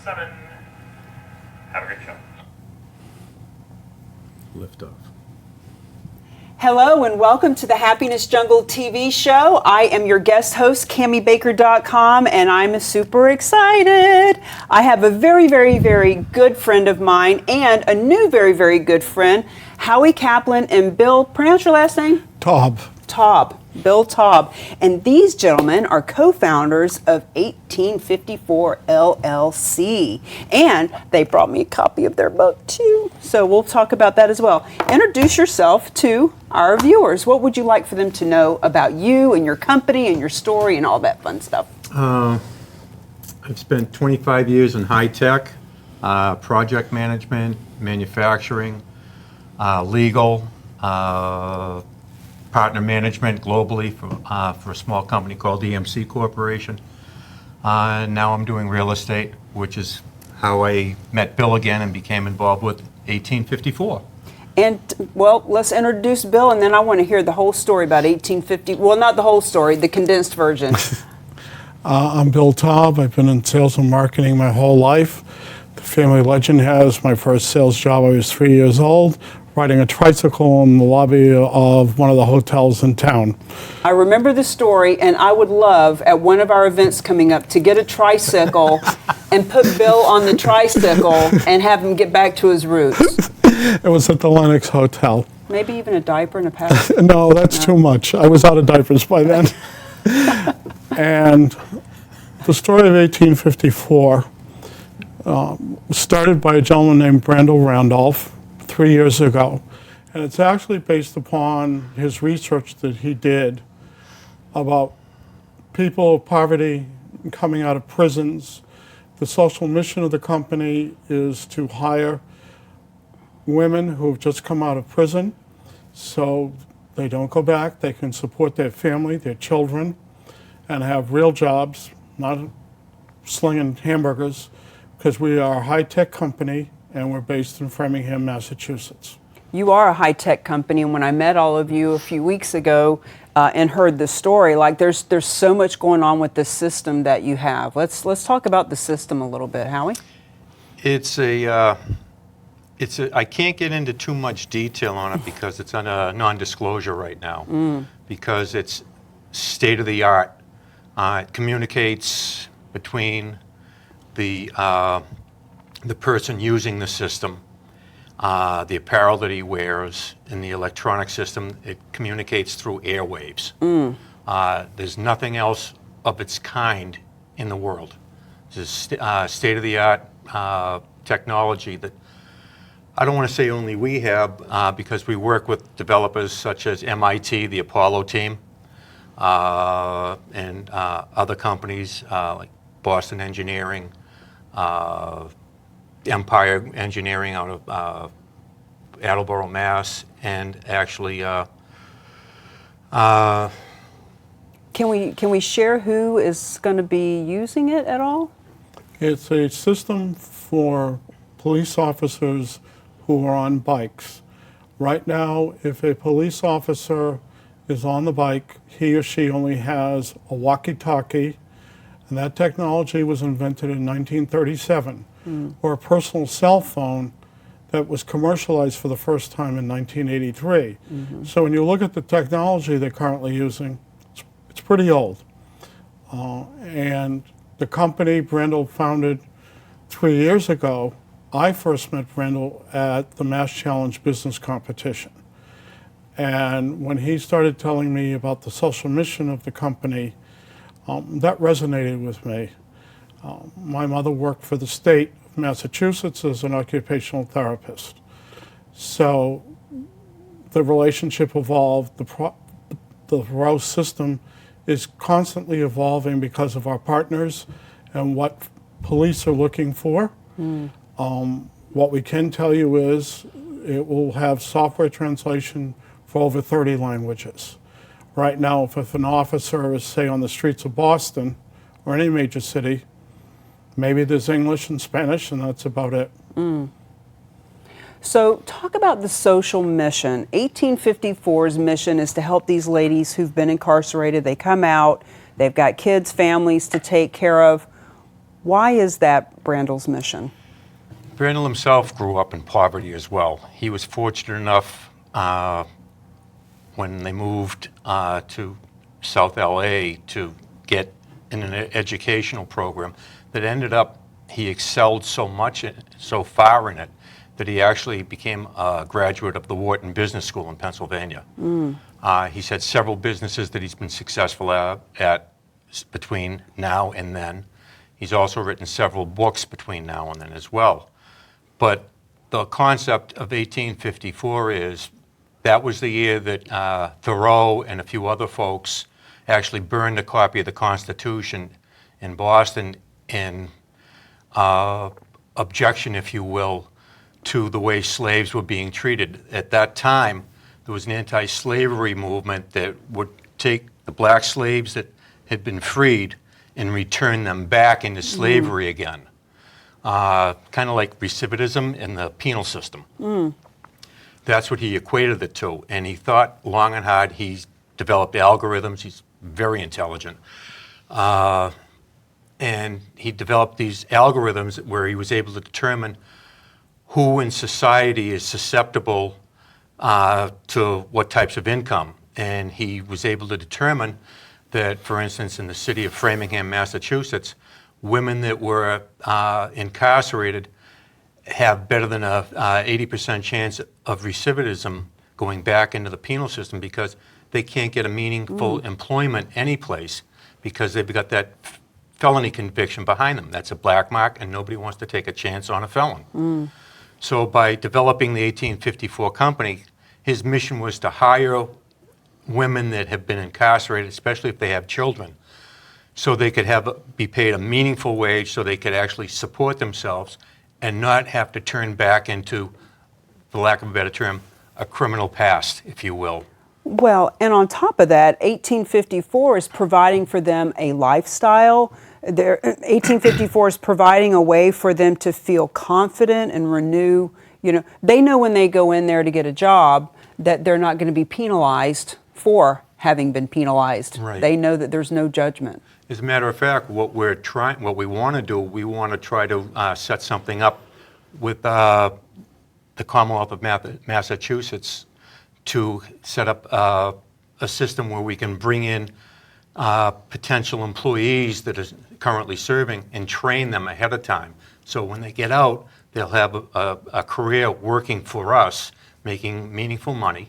7. Have a great show. Lift off. Hello and welcome to the Happiness Jungle TV show. I am your guest host, CamiBaker.com, and I'm super excited. I have a very, very, very good friend of mine and a new very, very good friend, Howie Kaplan and Bill, pronounce your last name? Taube. Taube. Bill Taube. And these gentlemen are co-founders of 1854 LLC. And they brought me a copy of their book too. So we'll talk about that as well. Introduce yourself to our viewers. What would you like for them to know about you and your company and your story and all that fun stuff? I've spent 25 years in high tech, project management, manufacturing, legal, partner management globally for a small company called EMC Corporation. And now I'm doing real estate, which is how I met Bill again and became involved with 1854. And, well, let's introduce Bill, and then I want to hear the whole story about 1850. Well, not the whole story, the condensed version. I'm Bill Taube. I've been in sales and marketing my whole life. The family legend has my first sales job, I was 3 years old, riding a tricycle in the lobby of one of the hotels in town. I remember the story, and I would love, at one of our events coming up, to get a tricycle and put Bill on the tricycle and have him get back to his roots. It was at the Lenox Hotel. Maybe even a diaper and a pad. No, that's too much. I was out of diapers by then. And the story of 1854 started by a gentleman named Brandel Randolph 3 years ago. And it's actually based upon his research that he did about people of poverty coming out of prisons. The social mission of the company is to hire women who have just come out of prison so they don't go back. They can support their family, their children, and have real jobs, not slinging hamburgers, because we are a high-tech company and we're based in Framingham, Massachusetts. You are a high-tech company, and when I met all of you a few weeks ago and heard the story, like there's so much going on with the system that you have. Let's talk about the system a little bit, Howie. I can't get into too much detail on it because it's on a non-disclosure right now. Because it's state of the art. It communicates between the person using the system, the apparel that he wears, and the electronic system. It communicates through airwaves. There's nothing else of its kind in the world. This is state-of-the-art technology that I don't want to say only we have, because we work with developers such as MIT, the Apollo team, and other companies like Boston Engineering, Empire Engineering out of Attleboro, Mass, and actually Can we share who is going to be using it at all? It's a system for police officers who are on bikes. Right now, if a police officer is on the bike, he or she only has a walkie-talkie, and that technology was invented in 1937, or a personal cell phone that was commercialized for the first time in 1983. So when you look at the technology they're currently using, it's pretty old. And the company Brandel founded 3 years ago, I first met Brandel at the Mass Challenge business competition. And when he started telling me about the social mission of the company, that resonated with me. My mother worked for the state of Massachusetts as an occupational therapist. So the relationship evolved. The Rouse system is constantly evolving because of our partners and what police are looking for. What we can tell you is it will have software translation for over 30 languages. Right now, if an officer is, say, on the streets of Boston or any major city, maybe there's English and Spanish, and that's about it. So talk about the social mission. 1854's mission is to help these ladies who've been incarcerated. They come out, they've got kids, families to take care of. Why is that Brandel's mission? Brandel himself grew up in poverty as well. He was fortunate enough when they moved to South LA to get in an educational program that ended up, he excelled so far in it, that he actually became a graduate of the Wharton Business School in Pennsylvania. He's had several businesses that he's been successful at between now and then. He's also written several books between now and then as well. But the concept of 1854 is that was the year that Thoreau and a few other folks actually burned a copy of the Constitution in Boston in objection, if you will, to the way slaves were being treated. At that time, there was an anti-slavery movement that would take the black slaves that had been freed and return them back into slavery again. Kind of like recidivism in the penal system. That's what he equated it to. And he thought long and hard. He developed algorithms. He's very intelligent. And he developed these algorithms where he was able to determine who in society is susceptible to what types of income. And he was able to determine that, for instance, in the city of Framingham, Massachusetts, women that were incarcerated have better than a 80% chance of recidivism going back into the penal system because they can't get a meaningful employment anyplace because they've got that felony conviction behind them. That's a black mark, and nobody wants to take a chance on a felon. So by developing the 1854 company, his mission was to hire women that have been incarcerated, especially if they have children, so they could be paid a meaningful wage so they could actually support themselves and not have to turn back into, for lack of a better term, a criminal past, if you will. Well, and on top of that, 1854 is providing for them a lifestyle. 1854 is providing a way for them to feel confident and renew. You know, they know when they go in there to get a job that they're not going to be penalized for having been penalized. Right. They know that there's no judgment. As a matter of fact, what we want to do, we want to try to set something up with the Commonwealth of Massachusetts to set up a system where we can bring in potential employees that are currently serving and train them ahead of time. So when they get out, they'll have a career working for us, making meaningful money.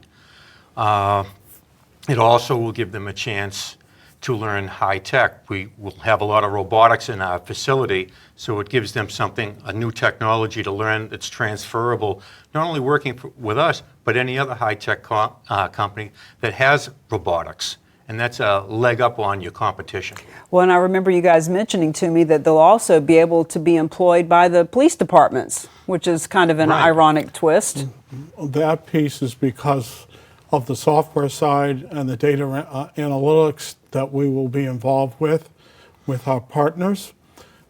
It also will give them a chance to learn high tech. We will have a lot of robotics in our facility, so it gives them a new technology to learn that's transferable, not only working with us, but any other high tech company that has robotics. And that's a leg up on your competition. Well, and I remember you guys mentioning to me that they'll also be able to be employed by the police departments, which is kind of an ironic twist. That piece is because of the software side and the data analytics that we will be involved with our partners.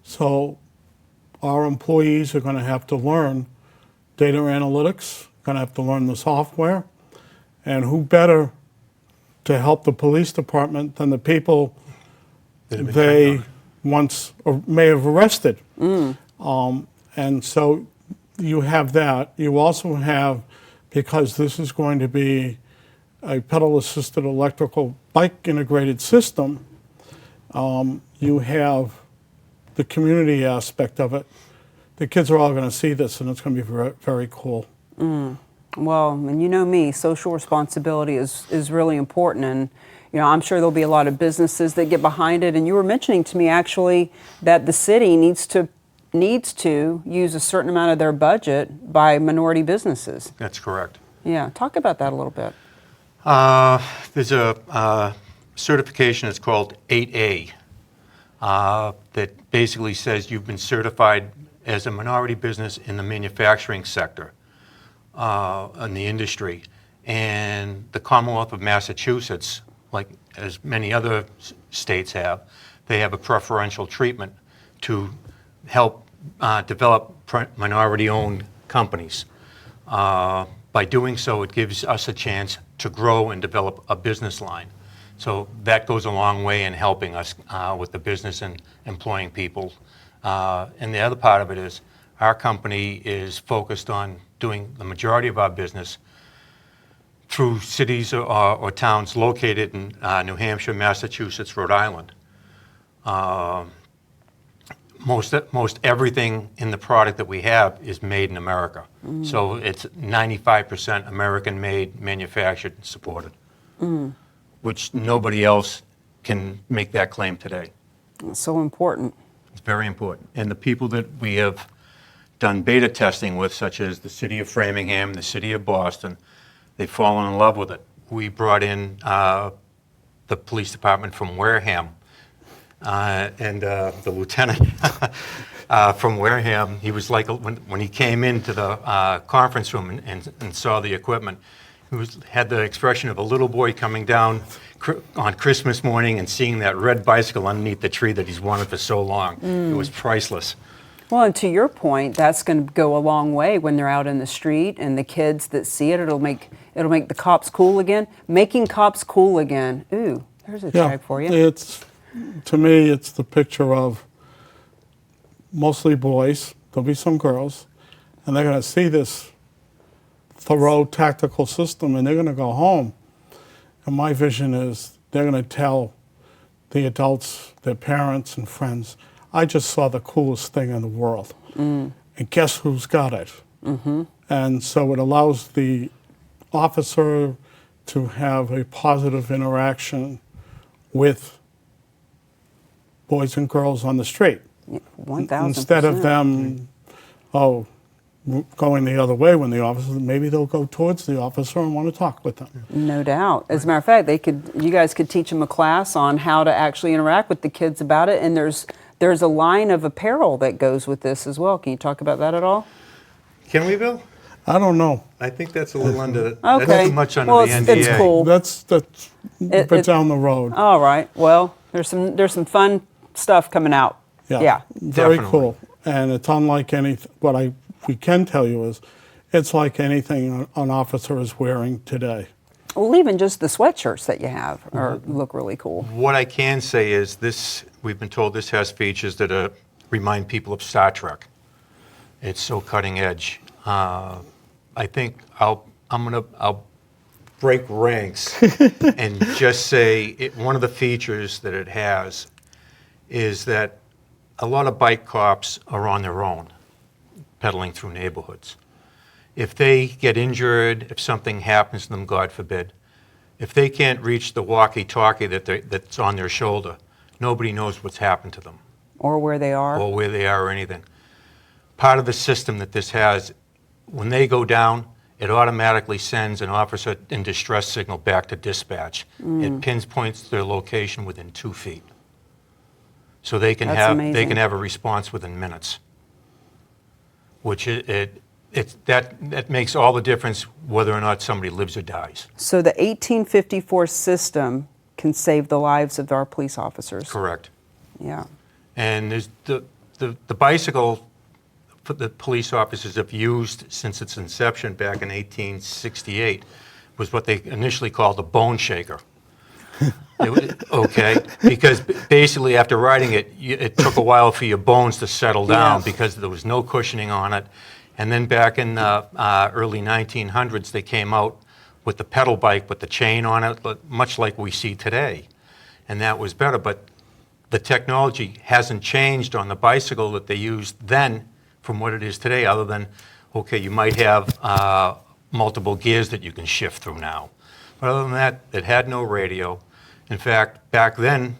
So our employees are going to have to learn data analytics, going to have to learn the software, and who better to help the police department than the people they once may have arrested. And so you have that. You also have, because this is going to be a pedal-assisted electrical bike integrated system, you have the community aspect of it. The kids are all going to see this, and it's going to be very, very cool. Well, and you know me, social responsibility is really important, and you know, I'm sure there'll be a lot of businesses that get behind it. And you were mentioning to me actually that the city needs to use a certain amount of their budget by minority businesses. That's correct. Yeah, talk about that a little bit. There's a certification that's called 8A that basically says you've been certified as a minority business in the manufacturing sector, in the industry. And the Commonwealth of Massachusetts, like as many other states have, they have a preferential treatment to help develop minority-owned companies. By doing so, it gives us a chance to grow and develop a business line. So that goes a long way in helping us with the business and employing people And the other part of it is our company is focused on doing the majority of our business through cities or towns located in New Hampshire, Massachusetts, Rhode Island. Most everything in the product that we have is made in America. So it's 95% American-made, manufactured, and supported, which nobody else can make that claim today. It's so important. It's very important. And the people that we have done beta testing with, such as the city of Framingham, the city of Boston, they've fallen in love with it. We brought in the police department from Wareham, and the lieutenant from Wareham, he was like, when he came into the conference room and saw the equipment, he had the expression of a little boy coming down on Christmas morning and seeing that red bicycle underneath the tree that he's wanted for so long. It was priceless. Well, and to your point, that's going to go a long way when they're out in the street and the kids that see it. It'll make the cops cool again. Making cops cool again. Ooh, there's a tag for you. To me, it's the picture of mostly boys. There'll be some girls, and they're going to see this thorough tactical system, and they're going to go home. And my vision is they're going to tell the adults, their parents and friends, I just saw the coolest thing in the world. And guess who's got it? And so it allows the officer to have a positive interaction with boys and girls on the street. 1,000%. Instead of them, going the other way when the officer, maybe they'll go towards the officer and want to talk with them. No doubt. As a matter of fact, you guys could teach them a class on how to actually interact with the kids about it, and there's a line of apparel that goes with this as well. Can you talk about that at all? Can we, Bill? I don't know. I think that's a little under Okay. that's too much under Well, the NDA. it's cool. That's down the road. All right. Well, there's some fun stuff coming out. Yeah. Very Definitely. cool. And it's unlike anything. What we can tell you is, it's like anything an officer is wearing today. Well, even just the sweatshirts that you have look really cool. What I can say is this: we've been told this has features that remind people of Star Trek. It's so cutting edge. I think I'll break ranks and just say one of the features that it has is that a lot of bike cops are on their own, pedaling through neighborhoods. If they get injured, if something happens to them, God forbid, if they can't reach the walkie-talkie that's on their shoulder, nobody knows what's happened to them. Or where they are. Or anything. Part of the system that this has, when they go down, it automatically sends an officer in distress signal back to dispatch. It pinpoints their location within 2 feet. So they can have a response within minutes. Which that makes all the difference whether or not somebody lives or dies. So the 1854 system can save the lives of our police officers. Correct. Yeah. And there's the bicycle the police officers have used since its inception back in 1868 was what they initially called the bone shaker. Okay, because basically after riding it, it took a while for your bones to settle down because there was no cushioning on it. And then back in the early 1900s, they came out with the pedal bike with the chain on it, much like we see today. And that was better, but the technology hasn't changed on the bicycle that they used then from what it is today, other than, okay, you might have multiple gears that you can shift through now. But other than that, it had no radio. In fact, back then,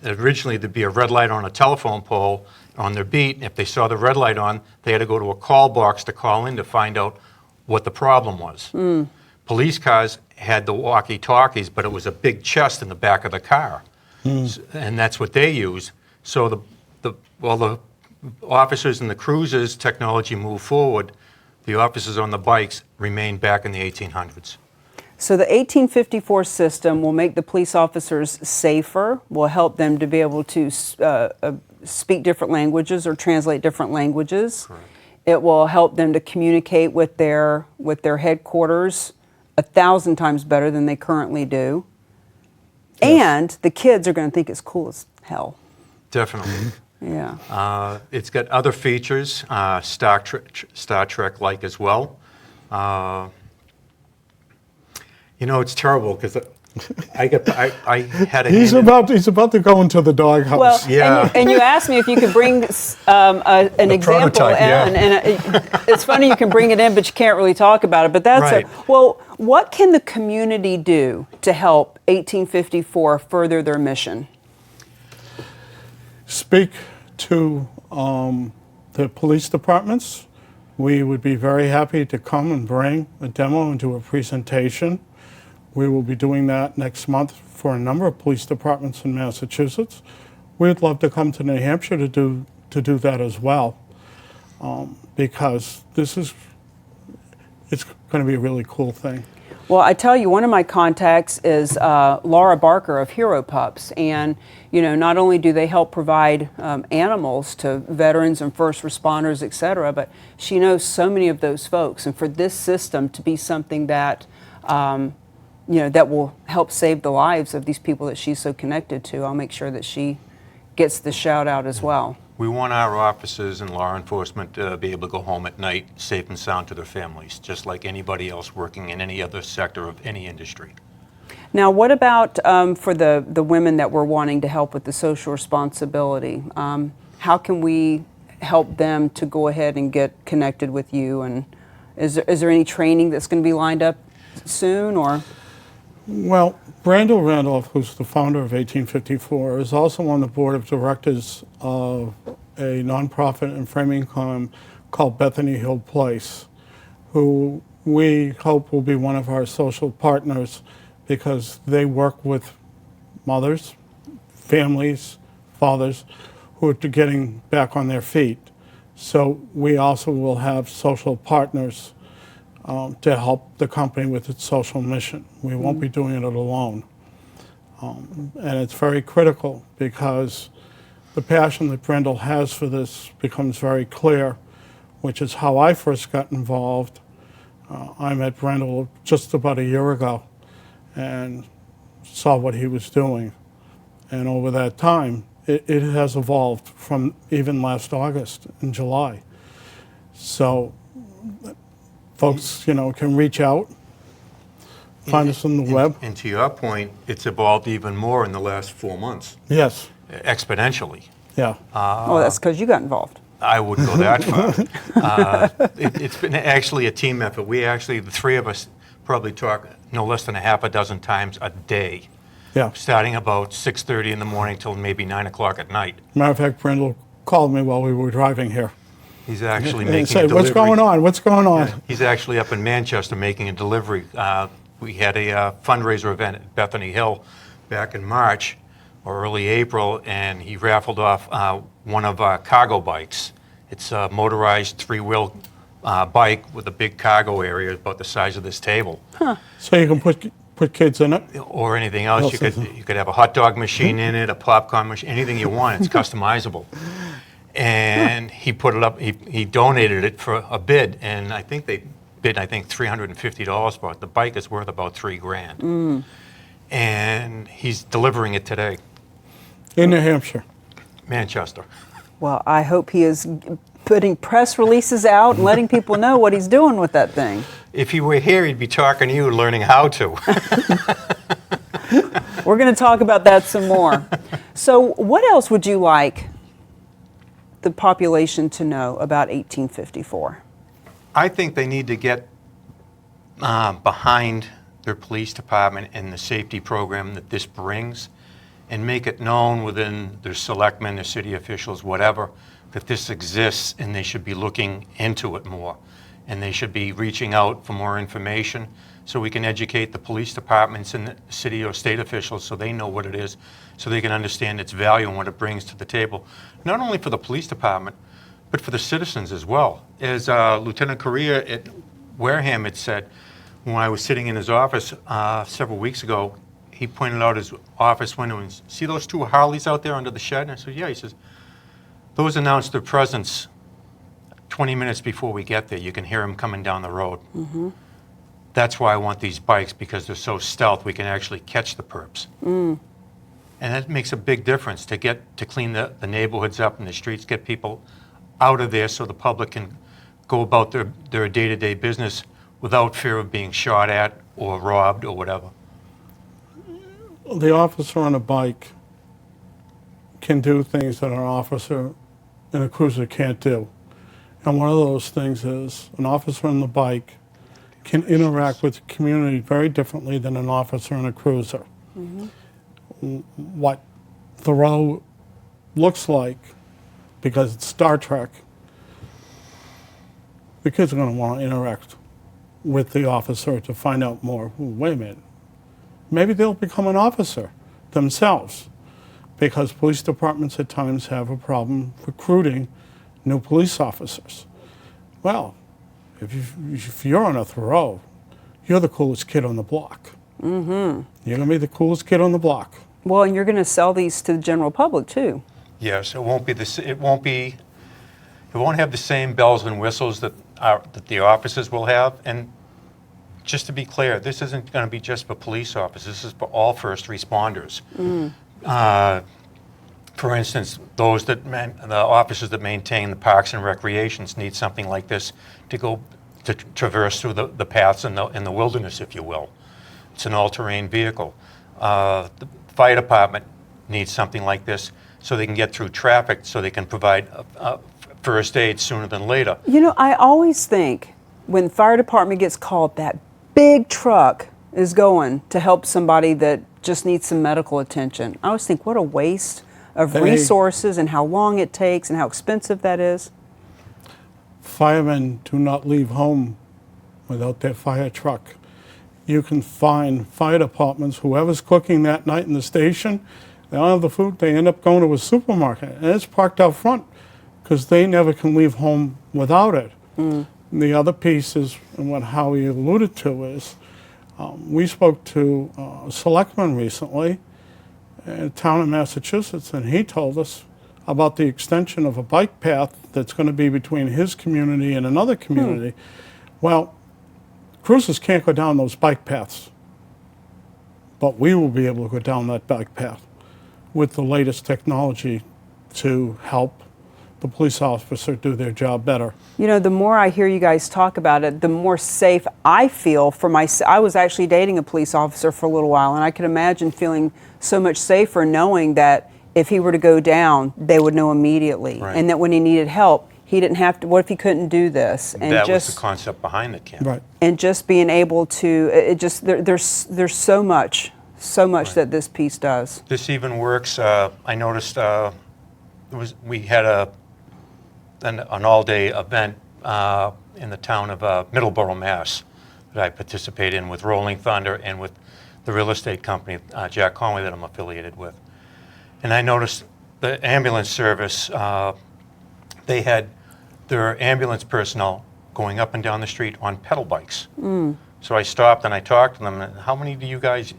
originally there'd be a red light on a telephone pole on their beat. If they saw the red light on, they had to go to a call box to call in to find out what the problem was. Police cars had the walkie-talkies, but it was a big chest in the back of the car. And that's what they use. So the officers in the cruisers, technology moved forward. The officers on the bikes remained back in the 1800s. So the 1854 system will make the police officers safer, will help them to be able to speak different languages or translate different languages. Correct. It will help them to communicate with their headquarters 1,000 times better than they currently do. Yes. And the kids are going to think it's cool as hell. Definitely. Yeah. It's got other features, Star Trek-like as well. You know, it's terrible because I had a He's hand in- about to go into the doghouse. Well, Yeah. and you asked me if you could bring an example prototype, yeah. in, and it's funny you can bring it in, but you can't really talk about it. But that's Right. well, what can the community do to help 1854 further their mission? Speak to the police departments. We would be very happy to come and bring a demo and do a presentation. We will be doing that next month for a number of police departments in Massachusetts. We'd love to come to New Hampshire to do that as well, because it's going to be a really cool thing. Well, I tell you, one of my contacts is Laura Barker of Hero Pups, and not only do they help provide animals to veterans and first responders, et cetera, but she knows so many of those folks, and for this system to be something that that will help save the lives of these people that she's so connected to, I'll make sure that she gets the shout out as well. We want our officers and law enforcement to be able to go home at night safe and sound to their families, just like anybody else working in any other sector of any industry. Now, what about for the women that we're wanting to help with the social responsibility? How can we help them to go ahead and get connected with you? And is there any training that's going to be lined up soon, or? Well, Brandel Randolph, who's the founder of 1854, is also on the board of directors of a nonprofit in Framingham called Bethany Hill Place, who we hope will be one of our social partners because they work with mothers, families, fathers who are getting back on their feet. So we also will have social partners to help the company with its social mission. We won't be doing it alone. And it's very critical because the passion that Brendel has for this becomes very clear, which is how I first got involved. I met Brendel just about a year ago and saw what he was doing. And over that time, it has evolved from even last August in July. So folks, can reach out, find us on the web. And to your point, it's evolved even more in the last 4 months, Yes, exponentially. yeah. Oh, that's because you got involved. I wouldn't go that far. It's been actually a team effort. The three of us probably talk no less than a half a dozen times a day, Yeah. starting about 6:30 in the morning till maybe 9 o'clock at night. Matter of fact, Brendel called me while we were driving here. He's actually And making a said, delivery. what's going on? What's going on? He's actually up in Manchester making a delivery. We had a fundraiser event at Bethany Hill back in March or early April, and he raffled off one of our cargo bikes. It's a motorized three-wheel bike with a big cargo area about the size of this table. So you can put kids in it? Or anything else. You could have a hot dog machine in it, a popcorn machine, anything you want. It's customizable. And he put it up, he donated it for a bid, and I think they bid, $350 for it. The bike is worth about $3,000. And he's delivering it today, In New Hampshire. Manchester. Well, I hope he is putting press releases out and letting people know what he's doing with that thing. If he were here, he'd be talking to you, learning how to. We're going to talk about that some more. So what else would you like the population to know about 1854? I think they need to get behind their police department and the safety program that this brings and make it known within their selectmen, their city officials, whatever, that this exists and they should be looking into it more. And they should be reaching out for more information so we can educate the police departments and the city or state officials so they know what it is, so they can understand its value and what it brings to the table, not only for the police department, but for the citizens as well. As Lieutenant Correa at Wareham had said, when I was sitting in his office several weeks ago, he pointed out his office window and see those two Harleys out there under the shed? And I said, yeah. He says, those announced their presence 20 minutes before we get there. You can hear them coming down the road. Mm-hmm. That's why I want these bikes, because they're so stealth, we can actually catch the perps. And And that makes a big difference to clean the neighborhoods up and the streets, get people out of there so the public can go about their day-to-day business without fear of being shot at or robbed or whatever. The officer on a bike can do things that an officer in a cruiser can't do. And one of those things is an officer on the bike can interact with the community very differently than an officer in a cruiser. What Thoreau looks like, because it's Star Trek, the kids are going to want to interact with the officer to find out more. Ooh, wait a minute. Maybe they'll become an officer themselves, because police departments at times have a problem recruiting new police officers. Well, if you're on a Thoreau, you're the coolest kid on the block. You're going to be the coolest kid on the block. Well, and you're going to sell these to the general public too. Yes, it won't have the same bells and whistles that the officers will have. And just to be clear, this isn't going to be just for police officers. This is for all first responders. For instance, the officers that maintain the parks and recreations need something like this to traverse through the paths in the wilderness, if you will. It's an all-terrain vehicle. The fire department needs something like this so they can get through traffic, so they can provide first aid sooner than later. You know, I always think when fire department gets called, that big truck is going to help somebody that just needs some medical attention. I always think, what a waste of resources and how long it takes and how expensive that is. Firemen do not leave home without their fire truck. You can find fire departments, whoever's cooking that night in the station, they don't have the food, they end up going to a supermarket, and it's parked out front because they never can leave home without it. The other piece is, and what Howie alluded to is, we spoke to a selectman recently in a town in Massachusetts, and he told us about the extension of a bike path that's going to be between his community and another community. Well, cruisers can't go down those bike paths, but we will be able to go down that bike path with the latest technology to help the police officer do their job better. You know, the more I hear you guys talk about it, the more safe I feel for myself. I was actually dating a police officer for a little while, and I could imagine feeling so much safer knowing that if he were to go down, they would know immediately. Right. And that when he needed help, he didn't have to, what if he couldn't do this? And That just, was the concept behind the camp. Right. and just being able to, it just, there's so much that this piece does. This even works. I noticed we had an all-day event in the town of Middleborough, Mass, that I participated in with Rolling Thunder and with the real estate company, Jack Conway, that I'm affiliated with. And I noticed the ambulance service, they had their ambulance personnel going up and down the street on pedal bikes. So I stopped and I talked to them, how many do you guys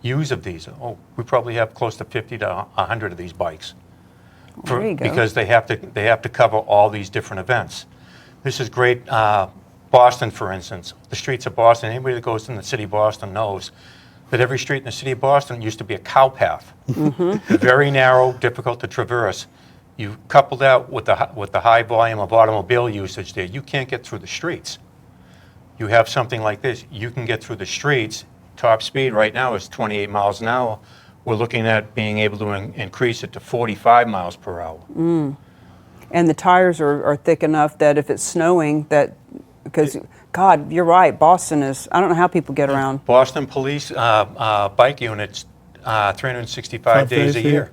use of these? Oh, we probably have close to 50 to 100 of these bikes. There you go. Because they have to cover all these different events. This is great. Boston, for instance, the streets of Boston, anybody that goes in the city of Boston knows that every street in the city of Boston used to be a cow path. Very narrow, difficult to traverse. You couple that with the high volume of automobile usage there, you can't get through the streets. You have something like this, you can get through the streets. Top speed right now is 28 miles an hour. We're looking at being able to increase it to 45 miles per hour. And the tires are thick enough that if it's snowing, because God, you're right, Boston is, I don't know how people get around. Boston police bike units, 365 days a year.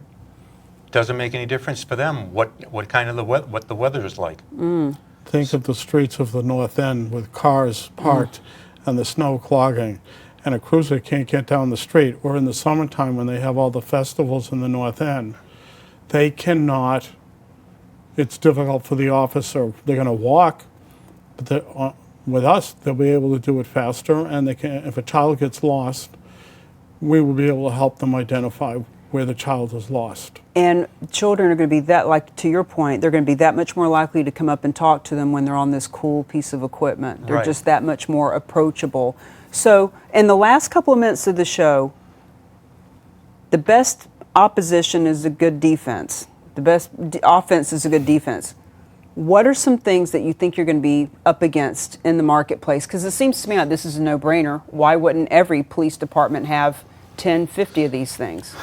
Doesn't make any difference for them what kind of what the weather is like. Think of the streets of the North End with cars parked and the snow clogging, and a cruiser can't get down the street. Or in the summertime when they have all the festivals in the North End, they cannot, it's difficult for the officer. They're going to walk, but with us, they'll be able to do it faster, and they can, if a child gets lost, we will be able to help them identify where the child is lost. And children are going to be that, like to your point, they're going to be that much more likely to come up and talk to them when they're on this cool piece of equipment. They're Right. just that much more approachable. So in the last couple of minutes of the show, the best opposition is a good defense. The best offense is a good defense. What are some things that you think you're going to be up against in the marketplace? Because it seems to me like this is a no-brainer. Why wouldn't every police department have 10, 50 of these things?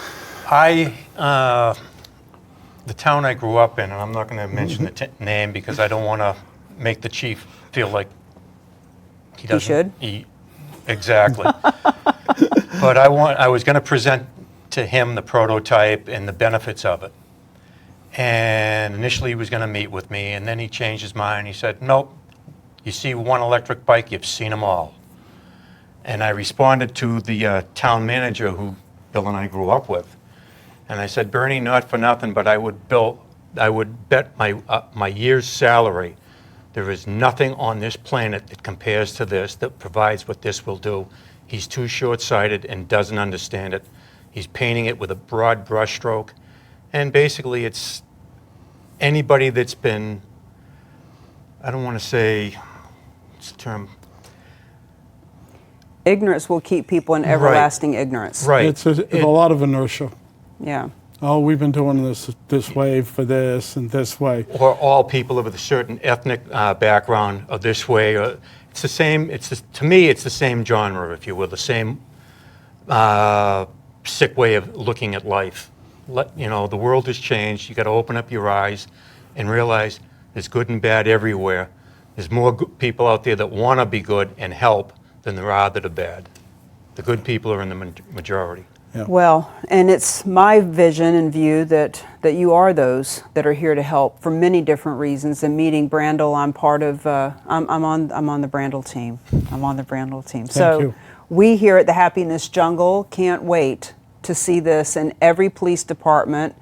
The town I grew up in, and I'm not going to mention the name because I don't want to make the chief feel like he doesn't. should. Exactly. But I was going to present to him the prototype and the benefits of it. And initially he was going to meet with me, and then he changed his mind. He said, nope, you see one electric bike, you've seen them all. And I responded to the town manager who Bill and I grew up with. And I said, Bernie, not for nothing, but I would bet my year's salary there is nothing on this planet that compares to this, that provides what this will do. He's too short-sighted and doesn't understand it. He's painting it with a broad brushstroke. And basically, it's anybody that's been, I don't want to say, what's the term? Ignorance will keep people in everlasting ignorance. Right. It's a lot of inertia. Yeah. Oh, we've been doing this way for this and this way. Or all people of a certain ethnic background are this way. It's the same. To me, it's the same genre, if you will, the same sick way of looking at life. The world has changed. You got to open up your eyes and realize there's good and bad everywhere. There's more people out there that want to be good and help than there are that are bad. The good people are in the majority. Yeah. Well, and it's my vision and view that you are those that are here to help for many different reasons. And meeting Brandel, I'm part of. I'm on the Brandel team. I'm on the Brandel team. Thank you. We here at the Happiness Jungle can't wait to see this in every police department,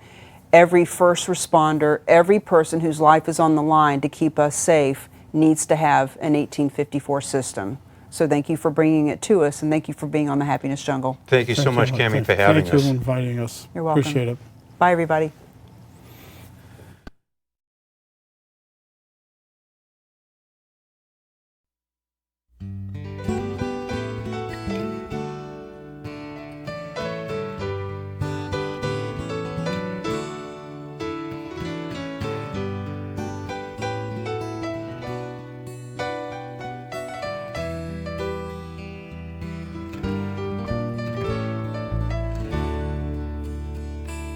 every first responder, every person whose life is on the line to keep us safe needs to have an 1854 system. So thank you for bringing it to us, and thank you for being on the Happiness Jungle. Thank you so much, Cami, for having us. Thank you for inviting us. You're welcome. Appreciate it. Bye, everybody.